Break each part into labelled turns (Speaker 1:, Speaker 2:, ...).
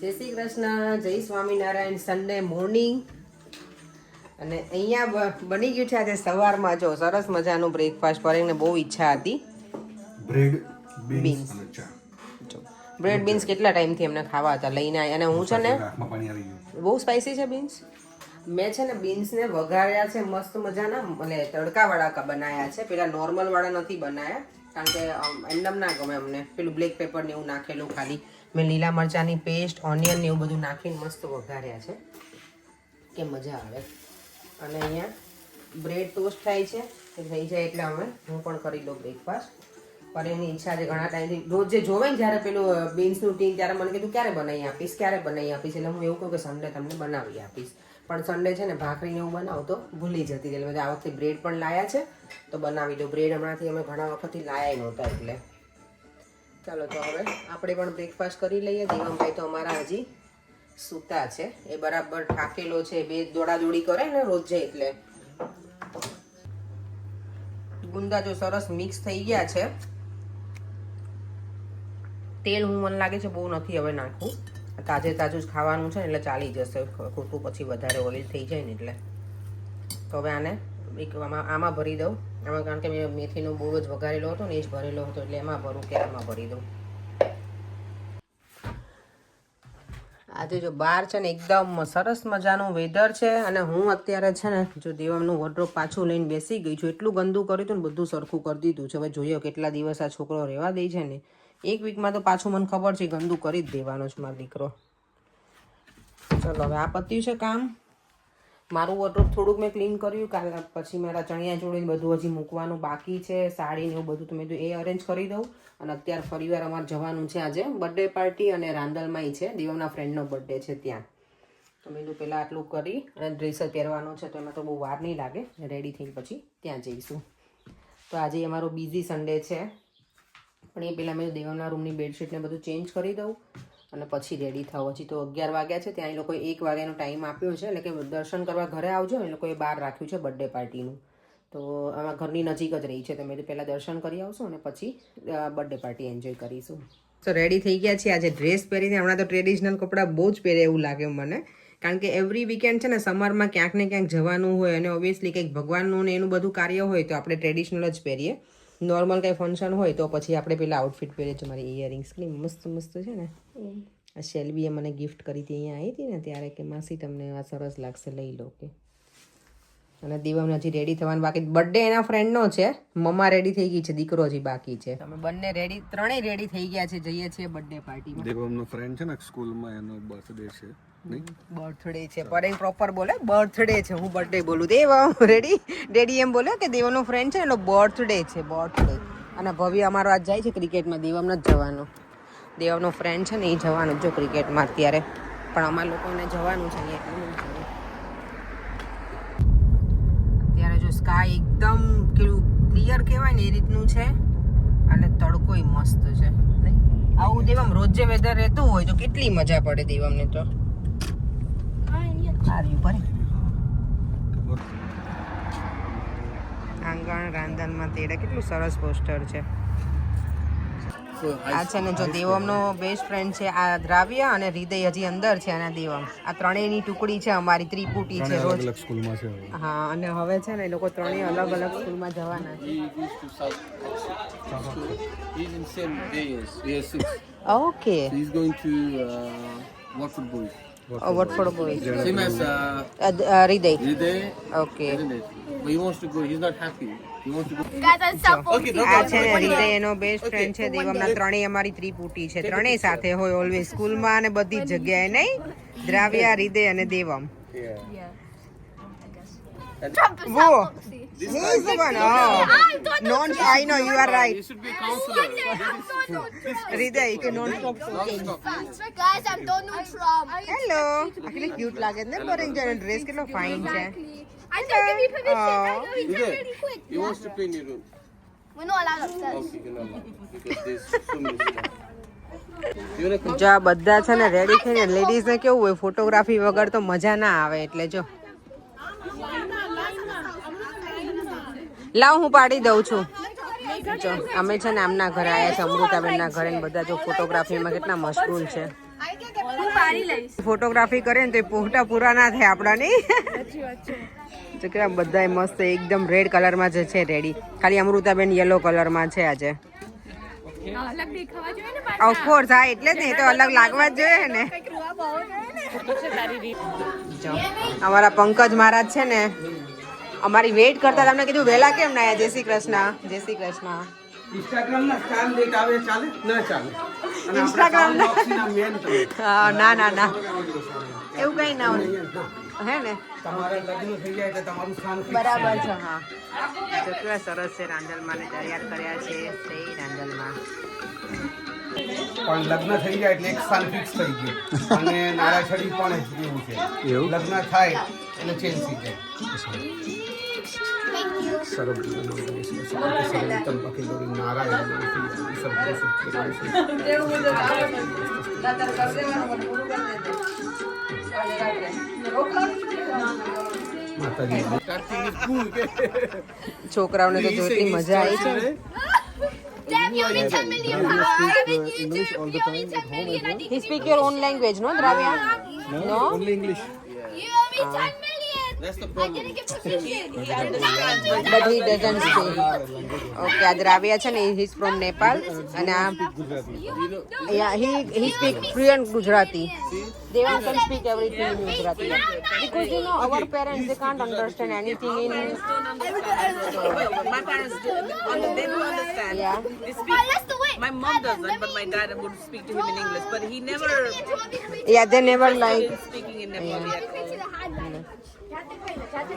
Speaker 1: જય શ્રી કૃષ્ણ, જય Swaminarayan. Sunday morning અને અહીંયા બની ગયું છે આજે સવારમાં જો સરસ મજાનું બ્રેકફાસ્ટ. પરેશને બહુ ઈચ્છા હતી
Speaker 2: બ્રેડ બીન્સ અને ચા.
Speaker 1: જો બ્રેડ બીન્સ કેટલા ટાઈમથી એમને ખાવા હતા લઈને આવ્યા. અને હું છે ને બહુ સ્પાઇસી છે બીન્સ. મેં છે ને બીન્સને વઘાર્યા છે મસ્ત મજાના, એટલે તડકાવાળા બનાવ્યા છે. પેલા નોર્મલ વાળા નથી બનાવ્યા કારણ કે એમનેમ ના ગમે અમને. પેલું બ્લેક પેપર ને એવું નાખેલું ખાલી. મેં લીલા મરચાંની પેસ્ટ, ઓનિયન ને એવું બધું નાખીને મસ્ત વઘાર્યા છે કે મજા આવે. અને અહીંયા બ્રેડ ટોસ્ટ થાય છે, થઈ જાય એટલે હું પણ કરી દઉં બ્રેકફાસ્ટ. પણ એની ઈચ્છા છે ઘણા ટાઈમથી. રોજ જે જોવે ને જ્યારે પેલું બીન્સનું ટીન ત્યારે મને કીધું ક્યારે બનાવી આપીશ, ક્યારે બનાવી આપીશ. એટલે હું એવું કહું કે સન્ડે તમને બનાવી આપીશ. પણ સન્ડે છે ને ભાખરીને એવું બનાવું તો ભૂલી જતી. એટલે આ વખતે બ્રેડ પણ લાયા છે તો બનાવી દઉં. બ્રેડ હમણાંથી અમે ઘણા વખતથી લાયા નહોતા એટલે. ચાલો તો હવે આપણે પણ બ્રેકફાસ્ટ કરી લઈએ. દેવમભાઈ તો અમારા હજી સૂતા છે. એ બરાબર થાકેલો છે, બે દોડાદોડી કરે ને રોજે એટલે. ગુંદા જો સરસ મિક્સ થઈ ગયા છે. તેલ મને લાગે છે બહુ નથી હવે નાખવું. તાજે તાજું જ ખાવાનું છે ને એટલે ચાલી જશે. ખોટું પછી વધારે ઓઇલ થઈ જાય ને એટલે. તો હવે આને આમાં ભરી દઉં. આમાં કારણ કે મેં મેથીનો બહુ જ વઘારેલો હતો ને એ જ ભરેલો હતો એટલે એમાં ભરું કે આમાં ભરી દઉં. આજે જો બહાર છે ને એકદમ સરસ મજાનું વેધર છે. અને હું અત્યારે છે ને જો દેવમનું વોર્ડરોબ પાછું લઈને બેસી ગઈ છું. એટલું ગંદુ કર્યું હતું ને બધું સરખું કરી દીધું છે. હવે જોઈએ કેટલા દિવસ આ છોકરો રહેવા દે છે ને. એક વીકમાં તો પાછું મને ખબર છે ગંદુ કરી જ દેવાનો છે મારો દીકરો. ચલો હવે આ પત્યું છે કામ. મારું વોર્ડરોબ થોડુંક મેં ક્લીન કર્યું. કાલે પછી મારા ચણિયા ચોળી બધું હજી મૂકવાનું બાકી છે. સાડીને એવું બધું તો મેં એ અરેન્જ કરી દઉં. અને અત્યારે ફરીવાર અમારે જવાનું છે આજે બર્થડે પાર્ટી. અને રાંદલમાંય છે દેવના ફ્રેન્ડનો બર્થડે છે ત્યાં. તો મેં પહેલાં આટલું કરી અને ડ્રેસ પહેરવાનો છે તો એમાં તો બહુ વાર નહીં લાગે. રેડી થઈને પછી ત્યાં જઈશું. તો આજે અમારો બિઝી સન્ડે છે. પણ એ પહેલાં મેં દેવના રૂમની બેડશીટને બધું ચેન્જ કરી દઉં અને પછી રેડી થાવ. હજી તો 11 વાગ્યા છે. ત્યાં એ લોકોએ 1 વાગ્યાનો ટાઈમ આપ્યો છે. એટલે કે દર્શન કરવા ઘરે આવજો. એ લોકોએ બહાર રાખ્યું છે બર્થડે પાર્ટીનું. તો આમાં ઘરની નજીક જ રહી છે. તો મેં પહેલાં દર્શન કરી આવશું અને પછી બર્થડે પાર્ટી એન્જોય કરીશું. તો રેડી થઈ ગયા છીએ. આજે ડ્રેસ પહેરીને હમણાં તો ટ્રેડિશનલ કપડાં બહુ જ પહેરે એવું લાગે મને. કારણ કે એવરી વીકેન્ડ છે ને સમરમાં ક્યાંક ને ક્યાંક જવાનું હોય અને ઓબ્વિયસલી કંઈક ભગવાનનું ને એનું બધું કાર્ય હોય તો આપણે ટ્રેડિશનલ જ પહેરીએ. નોર્મલ કંઈ ફંક્શન હોય તો પછી આપણે પેલા આઉટફિટ પહેરીએ છીએ. મારી ઇયરિંગ્સ કેટલી મસ્ત મસ્ત છે ને. આ શેલ્વીએ મને ગિફ્ટ કરી હતી અહીંયા આવી હતી ને ત્યારે કે માસી તમને આ સરસ લાગશે લઈ લો કે. અને દેવમ હજી રેડી થવાનું બાકી. બર્થડે એના ફ્રેન્ડનો છે. મમ્મા રેડી થઈ ગઈ છે, દીકરો હજી બાકી છે. તમે બંને રેડી, ત્રણેય રેડી થઈ ગયા છે. જઈએ છીએ બર્થડે પાર્ટીમાં.
Speaker 2: દેવમનો ફ્રેન્ડ છે ને સ્કૂલમાં, એનો બર્થડે છે.
Speaker 1: બર્થડે છે. પર એ પ્રોપર બોલે બર્થડે છે. હું બર્થડે બોલું. દેવમ રેડી. ડેડી એમ બોલ્યો કે દેવનો ફ્રેન્ડ છે એનો બર્થડે છે. બર્થડે. અને ભવ્ય અમારો આજ જાય છે ક્રિકેટમાં. દેવમ નથી જવાનું. દેવનો ફ્રેન્ડ છે ને એ જવાનું જો ક્રિકેટમાં અત્યારે. પણ અમારા લોકોને જવાનું છે અહીંયા. અત્યારે જો સ્કાય એકદમ કેવું ક્લિયર કહેવાય ને એ રીતનું છે. અને તડકોય મસ્ત છે. આવું દેવમ રોજ જે વેધર રહેતું હોય તો કેટલી મજા પડે દેવમને તો. આંગણ રાંધણમાં તેડા કેટલું સરસ પોસ્ટર છે. આ છે ને જો દેવમનો બેસ્ટ ફ્રેન્ડ છે આ દ્રાવ્ય અને હૃદય હજી અંદર છે. અને દેવમ આ ત્રણેયની ટુકડી છે અમારી. ત્રિપુટી છે રોજ. હા અને હવે છે ને એ લોકો ત્રણેય અલગ અલગ સ્કૂલમાં જવાના છે. Okay.
Speaker 3: He's going to Watford Boys.
Speaker 1: Watford Boys.
Speaker 3: Same as
Speaker 1: હૃદય.
Speaker 3: Hriday.
Speaker 1: Okay.
Speaker 3: But he wants to go. He's not happy. He wants to go.
Speaker 1: આ છે ને હૃદય એનો બેસ્ટ ફ્રેન્ડ છે. દેવમના ત્રણેય અમારી ત્રિપુટી છે. ત્રણેય સાથે હોય ઓલવેઝ સ્કૂલમાં અને બધી જ જગ્યાએ. નહીં દ્રાવ્યા, હૃદય અને Devam. Whoa. He is the one. Oh. I know you are right.
Speaker 3: He should be a counselor.
Speaker 1: હૃદય કે non-stop talking.
Speaker 4: Guys, I'm Donald Trump.
Speaker 1: Hello. આ કેટલી ક્યુટ લાગે છે ને બરેન્જર. ડ્રેસ કેટલો ફાઇન છે.
Speaker 4: I know, give me permission. I know, he's
Speaker 3: Hriday,
Speaker 4: really quick.
Speaker 3: he wants to play in your room.
Speaker 4: We're not allowed upstairs.
Speaker 3: Okay, you're not allowed because there's so many stuff. You wanna come?
Speaker 1: જો આ બધા છે ને ready થઈને લેડીઝને કેવું હોય photography વગર તો મજા ના આવે. એટલે જો લાવ હું પાડી દઉં છું. જો અમે છે ને આમના ઘરે આવ્યા છે અમૃતાબેનના ઘરે. બધા જો ફોટોગ્રાફીમાં કેટલા મશગુલ છે. ફોટોગ્રાફી કરે ને તો એ ફોટા પૂરા ના થાય આપણા નહીં તો કેવા બધા મસ્ત એકદમ રેડ કલરમાં જ છે રેડી. ખાલી અમૃતાબેન યલો કલરમાં છે આજે. ઓફકોર્સ હા એટલે જ ને તો અલગ લાગવા જ જોઈએ ને. જો અમારા પંકજ મહારાજ છે ને અમારી વેઇટ કરતા તમને કીધું વહેલા કેમ ના આવ્યા? જય શ્રી કૃષ્ણ. જય શ્રી કૃષ્ણ.
Speaker 3: ઇન્સ્ટાગ્રામ ના સ્ટાર લેટ આવે ચાલે ના ચાલે
Speaker 1: ઇન્સ્ટાગ્રામ
Speaker 3: મેન તમે
Speaker 1: હા ના ના ના એવું કઈ ના હોય હે ને
Speaker 3: તમારા લગ્ન થઈ જાય એટલે તમારું સ્થાન fix
Speaker 1: બરાબર છે. હા જો કેવા સરસ છે રાંદલમાં ને તૈયાર કર્યા છે તે રાંદલમાં.
Speaker 3: પણ લગ્ન થઈ જાય એટલે એક સ્થાન ફિક્સ થઈ ગયું અને નારાછડી પણ એવું છે લગ્ન થાય એટલે ચેન્જ થઈ જાય
Speaker 1: છોકરાઓને તો જોઈતી મજા આવી છે.
Speaker 4: Damn, you owe me 10 million pounds. I mean, YouTube, you owe me 10 million. I think
Speaker 1: He speak your own language, no, Dravya? No?
Speaker 2: Only English.
Speaker 4: you owe me 10 million.
Speaker 3: That's the
Speaker 4: I
Speaker 3: problem.
Speaker 4: didn't get permission.
Speaker 1: But he doesn't speak. Okay, આ દ્રાવ્યા છે ને he is from Nepal અને આ yeah he speak fluent Gujarati. They all can speak everything in Gujarati because you know our parents they can't understand anything in
Speaker 5: My parents do, they do understand.
Speaker 1: yeah.
Speaker 5: They
Speaker 4: Oh,
Speaker 5: speak.
Speaker 4: that's the way.
Speaker 5: My mom doesn't, but my dad would speak to him in English. But he never
Speaker 1: Yeah, they never like
Speaker 5: is speaking in Nepali at all.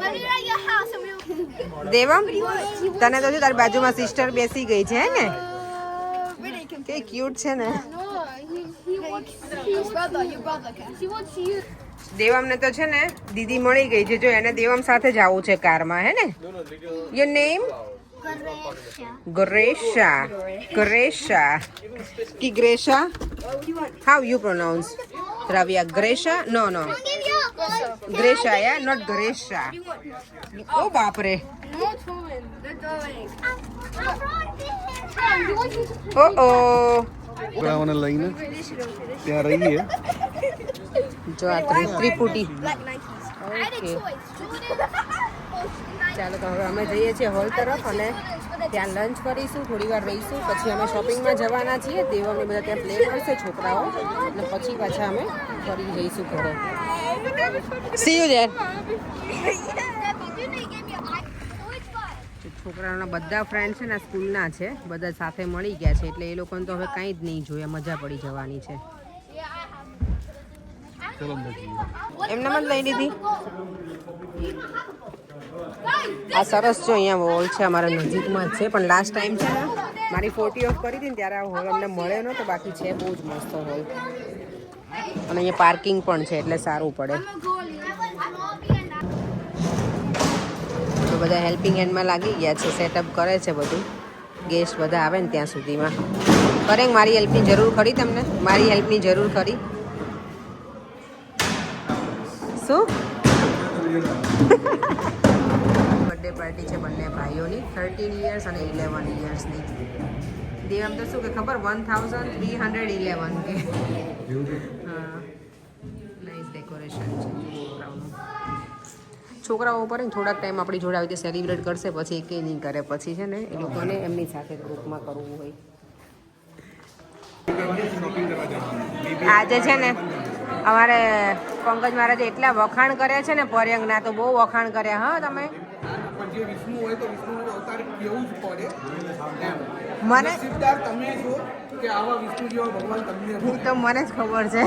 Speaker 4: When we were at your house and we were...
Speaker 1: Devam તને તો જો તારી બાજુમાં sister બેસી ગઈ છે હે ને કે ક્યુટ છે ને.
Speaker 4: No, he wants your brother, okay? He wants you.
Speaker 1: દેવમને તો છે ને દીદી મળી ગઈ છે જો એને દેવમ સાથે જ આવવું છે કારમાં હે ને. Your name Gresha. Gresha. Ki Gresha? How you pronounce? Dravya Gresha? No, no. Gresha, yeah, not Gresha. Oh, baapre.
Speaker 4: No, Tom, they're going. Tom, you want me to
Speaker 1: Oh, oh.
Speaker 2: છોકરાઓને લઈને ત્યાં રહીએ.
Speaker 1: જો આ ત્રિપુટી.
Speaker 4: black Nikes? I had a
Speaker 1: Okay.
Speaker 4: choice. Jordan.
Speaker 1: ચાલો તો હવે અમે જઈએ છીએ હોલ તરફ અને ત્યાં લંચ કરીશું, થોડી વાર રહીશું, પછી અમે શોપિંગમાં જવાના છીએ. દેવમને બધા ત્યાં પ્લે કરશે છોકરાઓ અને પછી પાછા અમે ફરી જઈશું ઘરે. C you there. છોકરાઓના બધા ફ્રેન્ડ છે ને આ સ્કૂલના છે, બધા સાથે મળી ગયા છે એટલે એ લોકોને તો હવે કાંઈ જ નહીં જોઈએ, મજા પડી જવાની છે.
Speaker 2: ચલો અંદર જઈએ.
Speaker 1: એમનામાં જ લઈ લીધી. આ સરસ છે, અહીંયા હોલ છે અમારા નજીકમાં જ છે, પણ લાસ્ટ ટાઈમ છે ને મારી 40 ઓફ કરી હતી ને ત્યારે આ હોલ અમને મળ્યો નહોતો, બાકી છે બહુ જ મસ્ત હોલ અને અહીંયા પાર્કિંગ પણ છે એટલે સારું પડે. તો બધા હેલ્પિંગ હેન્ડમાં લાગી ગયા છે, સેટઅપ કરે છે બધું. ગેસ્ટ બધા આવે ને ત્યાં સુધીમાં કરે. મારી હેલ્પની જરૂર ખરી તમને? મારી હેલ્પની જરૂર ખરી? શું? બર્થડે પાર્ટી છે બંને ભાઈઓની, 13 યર્સ અને 11 યર્સની. દેવમ તો શું કે ખબર 1311 કે. હા, નાઇસ ડેકોરેશન છે છોકરાઓનું. છોકરાઓ ઉપર થોડાક ટાઈમ આપણી જોડે આવી રીતે સેલિબ્રેટ કરશે, પછી એ કંઈ નહીં કરે. પછી છે ને એ લોકોને એમની સાથે ગ્રુપમાં કરવું હોય. આજે છે ને અમારે પંકજ મહારાજે એટલા વખાણ કર્યા છે ને પર્યંગના, તો બહુ વખાણ કર્યા. હા તમે
Speaker 3: પણ જે વિષ્ણુ હોય તો વિષ્ણુનું અવતાર કેવું જ પડે એમ.
Speaker 1: મને
Speaker 3: નસીબદાર તમે છો કે આવા વિષ્ણુ જેવા ભગવાન તમને
Speaker 1: એ તો મને જ ખબર છે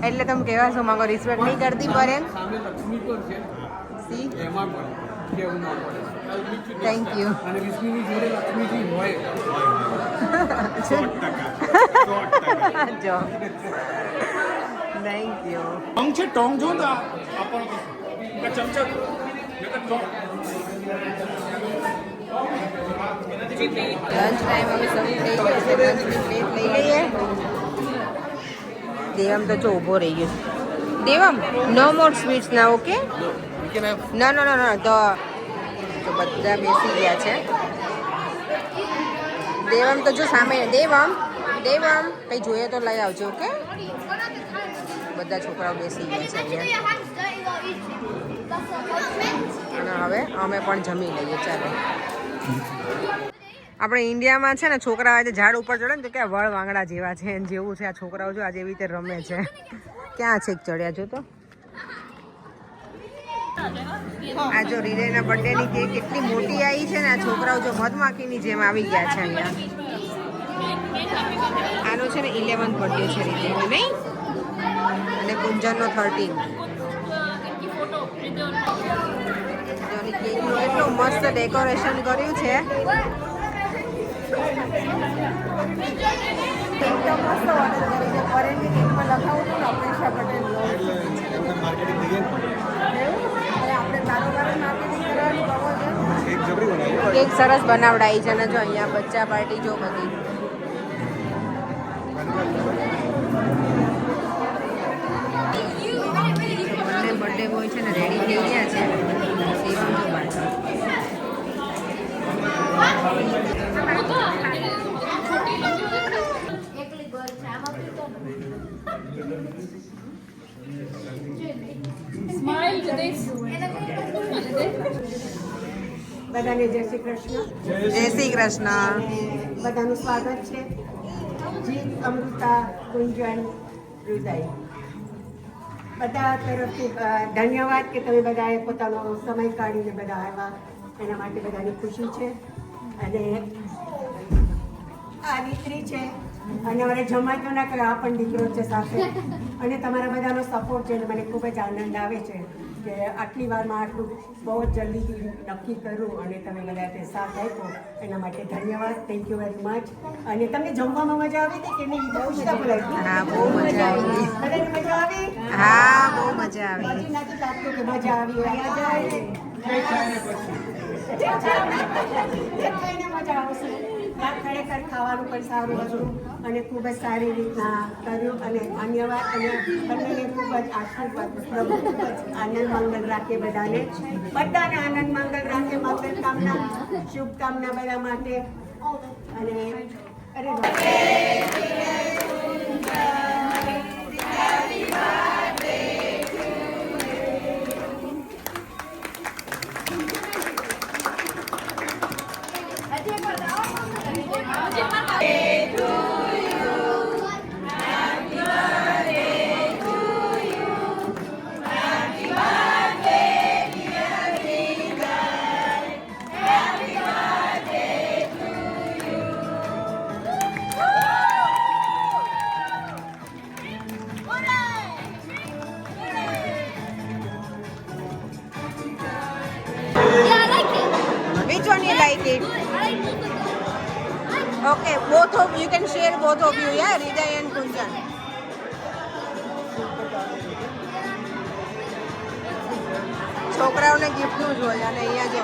Speaker 1: એટલે તમે કહેવા છો માંગો રિસ્પેક્ટ નહીં કરતી પર્યંગ?
Speaker 3: સામે લક્ષ્મી પણ છે,
Speaker 1: સી
Speaker 3: એમાં પણ કેવું ના પડે.
Speaker 1: Thank you.
Speaker 3: અને વિષ્ણુની જોડે લક્ષ્મીજી હોય
Speaker 1: જો થેન્ક યુ.
Speaker 2: ટોંગ છે, ટોંગ જો ને આપણો ચમચા
Speaker 1: લંચ ટાઈમ હવે શરૂ થઈ ગયો છે, લંચની પ્લેટ લઈ લઈએ. દેવમ તો જો ઊભો રહી ગયો. દેવમ નો મોર સ્વીટ્સ ના, ઓકે? ના ના ના ના તો બધા બેસી ગયા છે. દેવમ તો જો સામે, દેવમ દેવમ કઈ જોઈએ તો લઈ આવજો. ઓકે, બધા છોકરાઓ બેસી ગયા છે અહીંયા. અને હવે અમે પણ જમી લઈએ. ચાલો, આપણે ઇન્ડિયામાં છે ને છોકરા આજે ઝાડ ઉપર ચડે ને તો કે વળ વાંગડા જેવા છે એને જેવું છે. આ છોકરાઓ જો આજે એવી રીતે રમે છે. ક્યાં છેક ચડ્યા જો તો. આ જો રીરેના બર્થડેની કેક કેટલી મોટી આવી છે ને. આ છોકરાઓ જો મધમાખીની જેમ આવી ગયા છે અહીંયા. આનો છે ને 11th બર્થડે છે રીરેનો, નહીં? અને કુંજનનો 13. કેકનું એટલું મસ્ત ડેકોરેશન કર્યું છે. એકદમ મસ્ત ઓર્ડર કરી છે. ફોરેનની કેકમાં લખાવું હતું ને અપેક્ષા પટેલ કેક સરસ બનાવડાવી છે. અને જો અહીંયા બચ્ચા પાર્ટી જો બધી બર્થડે બોય છે ને રેડી થઈ ગયા છે. સેવમ જો બાજુ
Speaker 4: Smile to this.
Speaker 6: બધાને જય શ્રી કૃષ્ણ.
Speaker 1: જય શ્રી કૃષ્ણ.
Speaker 6: બધાનું સ્વાગત છે. જીત, અમૃતા, કુંજન, હૃદય બધા તરફથી ધન્યવાદ કે તમે બધાએ પોતાનો સમય કાઢીને બધા આવ્યા. એના માટે બધાની ખુશી છે. અને આ દીકરી છે અને મારે જમાતો ના કરે, આ પણ દીકરો છે સાથે. અને તમારા બધાનો સપોર્ટ છે અને મને ખૂબ જ આનંદ આવે છે કે આટલી વારમાં આટલું બહુ જ જલ્દીથી નક્કી કરું અને તમે બધા તે સાથ આપ્યો એના માટે ધન્યવાદ. Thank you very much. અને તમને જમવામાં મજા આવી હતી કે નહીં? બહુ સરસ લાગ્યું.
Speaker 1: હા, બહુ મજા આવી.
Speaker 6: બધાને મજા આવી?
Speaker 1: હા, બહુ મજા આવી.
Speaker 6: હજી નથી લાગતું કે મજા આવી. મજા આવી. મજા આવશે. ખરેખર ખાવાનું પણ સારું હતું અને ખૂબ જ સારી રીતના કર્યું અને ધન્યવાદ. અને બંનેને ખૂબ જ આશીર્વાદ. પ્રભુ ખૂબ જ આનંદ મંગલ રાખે બધાને. બધાને આનંદ મંગલ રાખે. મંગલ કામના, શુભકામના બધા માટે. અને અરે
Speaker 1: Which one you like it? Okay, both of you can share both of you, yeah, Hriday and Kunjan. છોકરાઓને ગિફ્ટનું જ હોય. અને અહીંયા જો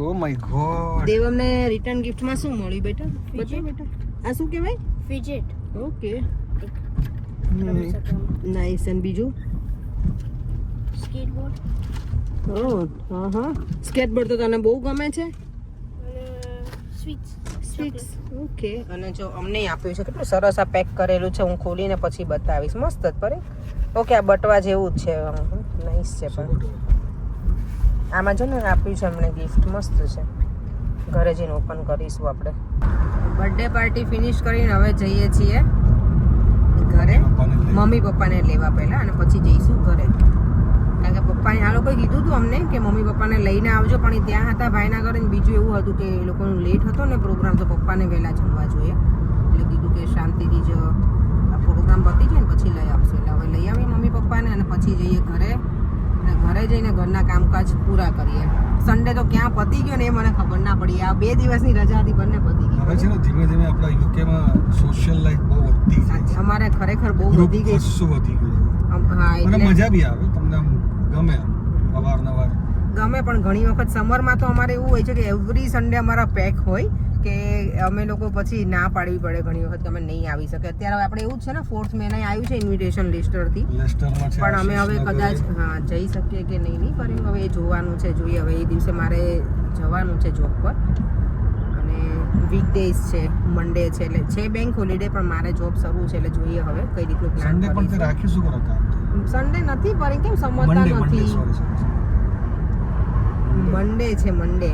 Speaker 3: ઓ માય ગોડ.
Speaker 1: દેવમને રિટર્ન ગિફ્ટમાં શું મળ્યું બેટા? બતાવ બેટા. આ શું કહેવાય?
Speaker 4: Fidget.
Speaker 1: Okay, nice. અને બીજું?
Speaker 4: Skateboard.
Speaker 1: હા હા. સ્કેટબોર્ડ તો તને બહુ ગમે છે?
Speaker 4: Sweets.
Speaker 1: સ્વીટ્સ. ઓકે. અને જો અમને આપ્યું છે કેટલું સરસ આ પેક કરેલું છે. હું ખોલીને પછી બતાવીશ. મસ્ત જ પરે. ઓકે, આ બટવા જેવું જ છે. નાઇસ છે. પણ આમાં જો ને આપ્યું છે અમને ગિફ્ટ. મસ્ત છે. ઘરે જઈને ઓપન કરીશું આપણે. બર્થડે પાર્ટી ફિનિશ કરીને હવે જઈએ છીએ ઘરે. મમ્મી પપ્પાને લેવા પહેલા અને પછી જઈશું ઘરે. કારણ કે પપ્પાને આ લોકોએ કીધું હતું અમને કે મમ્મી પપ્પાને લઈને આવજો, પણ એ ત્યાં હતા ભાઈના ઘરે. બીજું એવું હતું કે એ લોકોનું લેટ હતો ને પ્રોગ્રામ, તો પપ્પાને વહેલા જમવા જોઈએ. એટલે કીધું કે શાંતિથી જ આ પ્રોગ્રામ પતી જાય ને પછી લઈ આવશું. એટલે હવે લઈ આવીએ મમ્મી પપ્પાને અને પછી જઈએ ઘરે. અને ઘરે જઈને ઘરના કામકાજ પૂરા કરીએ. સન્ડે તો ક્યાં પતી ગયો ને એ મને ખબર ના પડી. આ 2 દિવસની રજા હતી, બંને પતી ગઈ.
Speaker 2: હવે છે ને ધીમે ધીમે આપણા યુકેમાં સોશિયલ લાઈફ બહુ વધતી જાય છે.
Speaker 1: અમારે ખરેખર બહુ વધી ગઈ.
Speaker 2: શું વધી ગયું?
Speaker 1: હા,
Speaker 2: મને
Speaker 1: એટલે
Speaker 2: મજા બી આવે. તમને આમ ગમે અવારનવાર?
Speaker 1: ગમે, પણ ઘણી વખત સમરમાં તો અમારે એવું હોય છે કે એવરી સન્ડે અમારા પેક હોય કે અમે લોકો પછી ના પાડવી પડે ઘણી વખત કે અમે નહીં આવી શકે. અત્યારે આપણે એવું જ છે ને 4th મહિને આવ્યું છે ઇન્વિટેશન લેસ્ટરથી,
Speaker 2: લેસ્ટરમાં છે,
Speaker 1: પણ અમે હવે
Speaker 2: આશીષનગર.
Speaker 1: કદાચ હા જઈ શકીએ કે નહીં પણ હવે એ જોવાનું છે. જોઈએ હવે એ દિવસે મારે જવાનું છે જોબ પર. અને વીકડેઝ છે, મંડે છે, એટલે છે બેંક હોલિડે, પણ મારે જોબ શરૂ છે એટલે જોઈએ હવે કઈ રીતનું પ્લાન
Speaker 2: સન્ડે પણ તે રાખીશું કરો કામ
Speaker 1: સન્ડે નથી પર કેમ સમજતા
Speaker 2: મંડે
Speaker 1: નથી.
Speaker 2: સોરી
Speaker 1: મંડે છે, મંડે.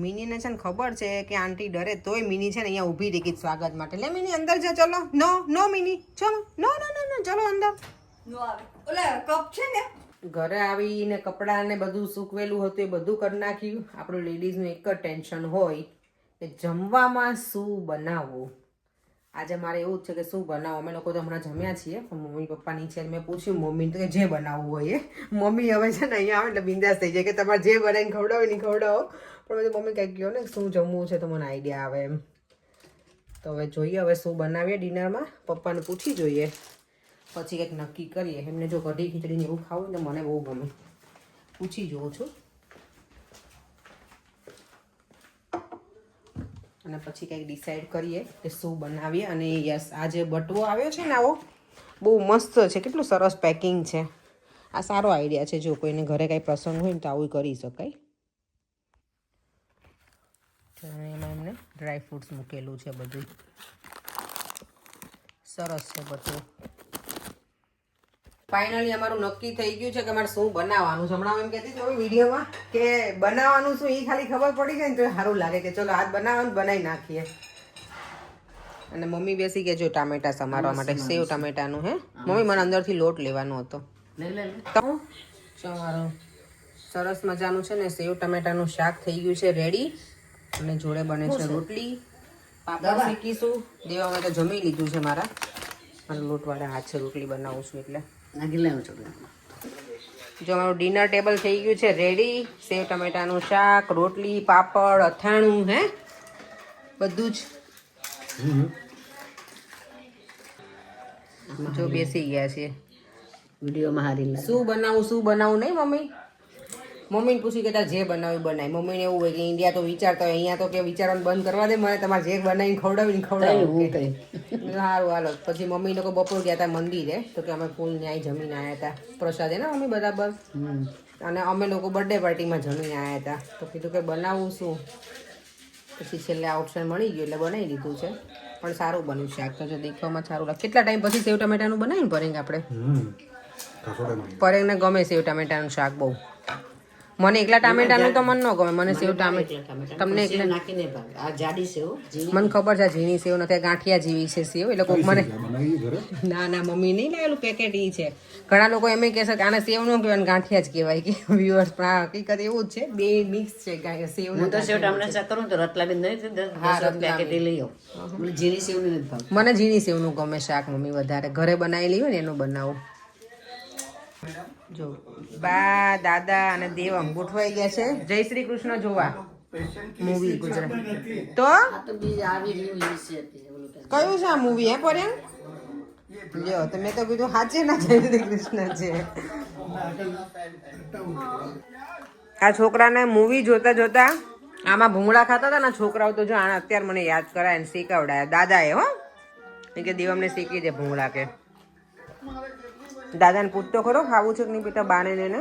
Speaker 1: મિનીને છે ને ખબર છે કે આંટી ડરે, તોય મિની છે ને અહીંયા ઊભી રહી ગઈ સ્વાગત માટે. લે મિની અંદર જા, ચલો. નો નો મિની, ચલો. નો નો નો નો, ચલો અંદર. ઘરે આવીને કપડાં ને બધું સૂકવેલું હતું એ બધું કરી નાખ્યું. આપણું લેડીઝનું એક જ ટેન્શન હોય કે જમવામાં શું બનાવવું. આજે મારે એવું જ છે કે શું બનાવો. અમે લોકો તો હમણાં જમ્યા છીએ, પણ મમ્મી પપ્પા નીચે મેં પૂછ્યું મમ્મીને તો કે જે બનાવવું હોય એ. મમ્મી હવે છે ને અહીંયા આવે એટલે બિંદાસ થઈ જાય કે તમારે જે બનાવીને ખવડાવો નહીં ખવડાવો, પણ મેં મમ્મી કંઈક કહો ને શું જમવું છે તો મને આઈડિયા આવે એમ. તો હવે જોઈએ હવે શું બનાવીએ ડિનરમાં. પપ્પાને પૂછી જોઈએ, પછી કંઈક નક્કી કરીએ. એમને જો કઢી ખીચડીને એવું ખાવું ને તો મને બહુ ગમે. પૂછી જોઉં છું અને પછી કંઈક ડિસાઈડ કરીએ કે શું બનાવીએ. અને યસ, આ જે બટવો આવ્યો છે ને આવો બહુ મસ્ત છે, કેટલું સરસ પેકિંગ છે. આ સારો આઈડિયા છે, જો કોઈને ઘરે કાંઈ પ્રસંગ હોય ને તો આવું કરી શકાય. એમાં એમને ડ્રાય ફ્રૂટ્સ મૂકેલું છે બધું. સરસ છે બટવો. ફાઇનલી અમારું નક્કી થઈ ગયું છે કે અમારે શું બનાવવાનું છે. હમણાં એમ કહેતી હતી વિડીયોમાં કે બનાવવાનું શું એ ખાલી ખબર પડી જાય ને તો સારું લાગે કે ચલો આજ બનાવવાનું બનાવી નાખીએ. અને મમ્મી બેસી ગયા જો ટામેટા સમારવા માટે, સેવ ટામેટાનું. હે મમ્મી મને અંદરથી લોટ લેવાનો હતો. મારું સરસ મજાનું છે ને સેવ ટામેટાનું શાક થઈ ગયું છે રેડી. અને જોડે બને છે રોટલી, પાપડ શીખીશું. દેવામાં તો જમી લીધું છે મારા લોટવાળા હાથ છે, રોટલી બનાવું છું એટલે. જો અમારું ડિનર ટેબલ થઈ ગયું છે રેડી. સેવ ટમેટાનું શાક, રોટલી, પાપડ, અથાણું, હે બધું જ. જો બેસી ગયા છે વિડીયોમાં. શું બનાવું નહીં મમ્મી. મમ્મીને પૂછી કે તારે જે બનાવ્યું બનાય. મમ્મીને એવું હોય કે ઇન્ડિયા તો વિચારતા હોય, અહીંયા તો કે વિચારવાનું બંધ કરવા દે, મને તમારે જે બનાવીને ખવડાવીને ખવડાવું. સારું હાલો. પછી મમ્મી લોકો બપોર ગયા હતા મંદિરે, તો કે અમે ફૂલ ન્યાય જમીને આવ્યા હતા. પ્રસાદ ને મમ્મી બરાબર. અને અમે લોકો બર્થડે પાર્ટીમાં જમીને આવ્યા હતા. તો કીધું કે બનાવવું શું, પછી છેલ્લે ઓપ્શન મળી ગયું એટલે બનાવી દીધું છે. પણ સારું બન્યું શાક તો, જો દેખવામાં સારું લાગે. કેટલા ટાઈમ પછી સેવ ટમેટાનું બનાવ્યું પરેંગ આપણે. પરેંગને ગમે સેવ ટમેટાનું શાક બહુ. મને એકલા ટામેટાનું તો મન ન ગમે. મને સેવ ટામેટા તમને એકલા મને ખબર છે ઝીણી સેવ નથી, ગાંઠિયા જેવી છે સેવ. એટલે કોક મને ના મમ્મી નહીં લાવેલું પેકેટ ઈ છે. ઘણા લોકો એમ કહે છે કે આને સેવ ન કહેવાય ગાંઠિયા જ કહેવાય કે વ્યુઅર્સ, પણ આ હકીકત એવું જ છે, બે મિક્સ છે. સેવ મને ઝીણી સેવનું ગમે શાક. મમ્મી વધારે ઘરે બનાવેલી હોય ને એનું બનાવું. જો બા દાદા અને દેવમ ગોઠવાઈ ગયા છે જય શ્રી કૃષ્ણ જોવા મૂવી ગુજરાત. તો કયું છે આ મૂવી? હે પર્યમ લ્યો તો મેં તો કીધું સાચે ના જય શ્રી કૃષ્ણ છે. આ છોકરાને મૂવી જોતા જોતા આમાં ભૂંગળા ખાતા હતા ને છોકરાઓ, તો જો આને અત્યારે મને યાદ કરાય ને શીખવડાયા દાદાએ. હો એ કે દેવમને શીખી દે ભૂંગળા. કે દાદાને પૂછતો ખરો ખાવું છે કે નહીં બેટા બાને ને.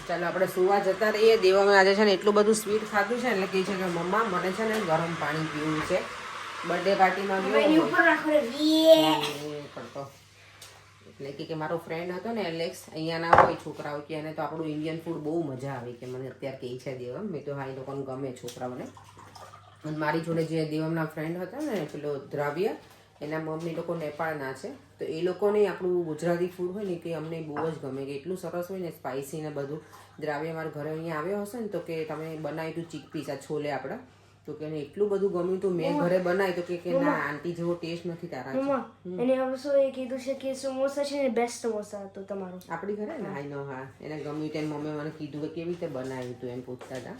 Speaker 1: ચાલો આપણે સુવા જતા રહીએ. દેવામાં આજે છે ને એટલું બધું સ્વીટ ખાધું છે એટલે કહે છે કે મમ્મા મને છે ને ગરમ પાણી પીવું છે. બર્થડે પાર્ટીમાં ગયો કરતો એટલે કે મારો ફ્રેન્ડ હતો ને એલેક્સ, અહીંયાના હોય છોકરાઓ કે એને તો આપણું ઇન્ડિયન ફૂડ બહુ મજા આવે કે મને અત્યારે કહે છે દેવમ. મેં તો હા એ લોકોને ગમે છોકરાઓને. અને મારી જોડે જે દેવમના ફ્રેન્ડ હતા ને પેલો દ્રવ્ય, એના મમ્મી લોકો નેપાળના છે. તો એ લોકોને આપણું ગુજરાતી ફૂડ હોય ને કે અમને બહુ જ ગમે, કે એટલું સરસ હોય ને સ્પાઇસી ને બધું. દ્રાવ્ય મારા ઘરે અહીંયા આવ્યો હશે ને તો કે તમે બનાવ્યું તું ચીકપીસ, આ છોલે આપણા, તો કે એને એટલું બધું ગમ્યું તું. મેં ઘરે બનાવી તો કે ના આંટી જેવો ટેસ્ટ નથી તારા.
Speaker 7: એને હવે એ કીધું છે કે સમોસા છે ને બેસ્ટ સમોસા હતો તમારો
Speaker 1: આપણી ઘરે ને. આઈ નો. હા એને ગમ્યું તેમ મમ્મી મને કીધું કે કેવી રીતે બનાવ્યું તું એમ પૂછતા હતા.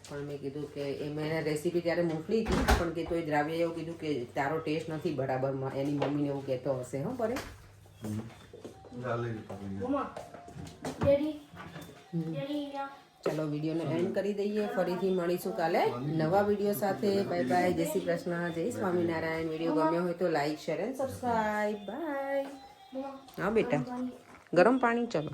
Speaker 1: પણ મેં કીધું કે એ મેં એને રેસીપી ત્યારે મોકલી હતી, પણ કે તોય દ્રાવ્ય એવું કીધું કે તારો ટેસ્ટ નથી બરાબર. એની મમ્મીને એવું કહેતો હશે. હો પરે ચલો વિડીયોને એન્ડ કરી દઈએ. ફરીથી મળીશું કાલે નવા વિડીયો સાથે. Bye bye. જય શ્રી કૃષ્ણ, જય સ્વામિનારાયણ. વિડીયો ગમ્યો હોય તો like share and subscribe. Bye. હા બેટા ગરમ પાણી. ચલો.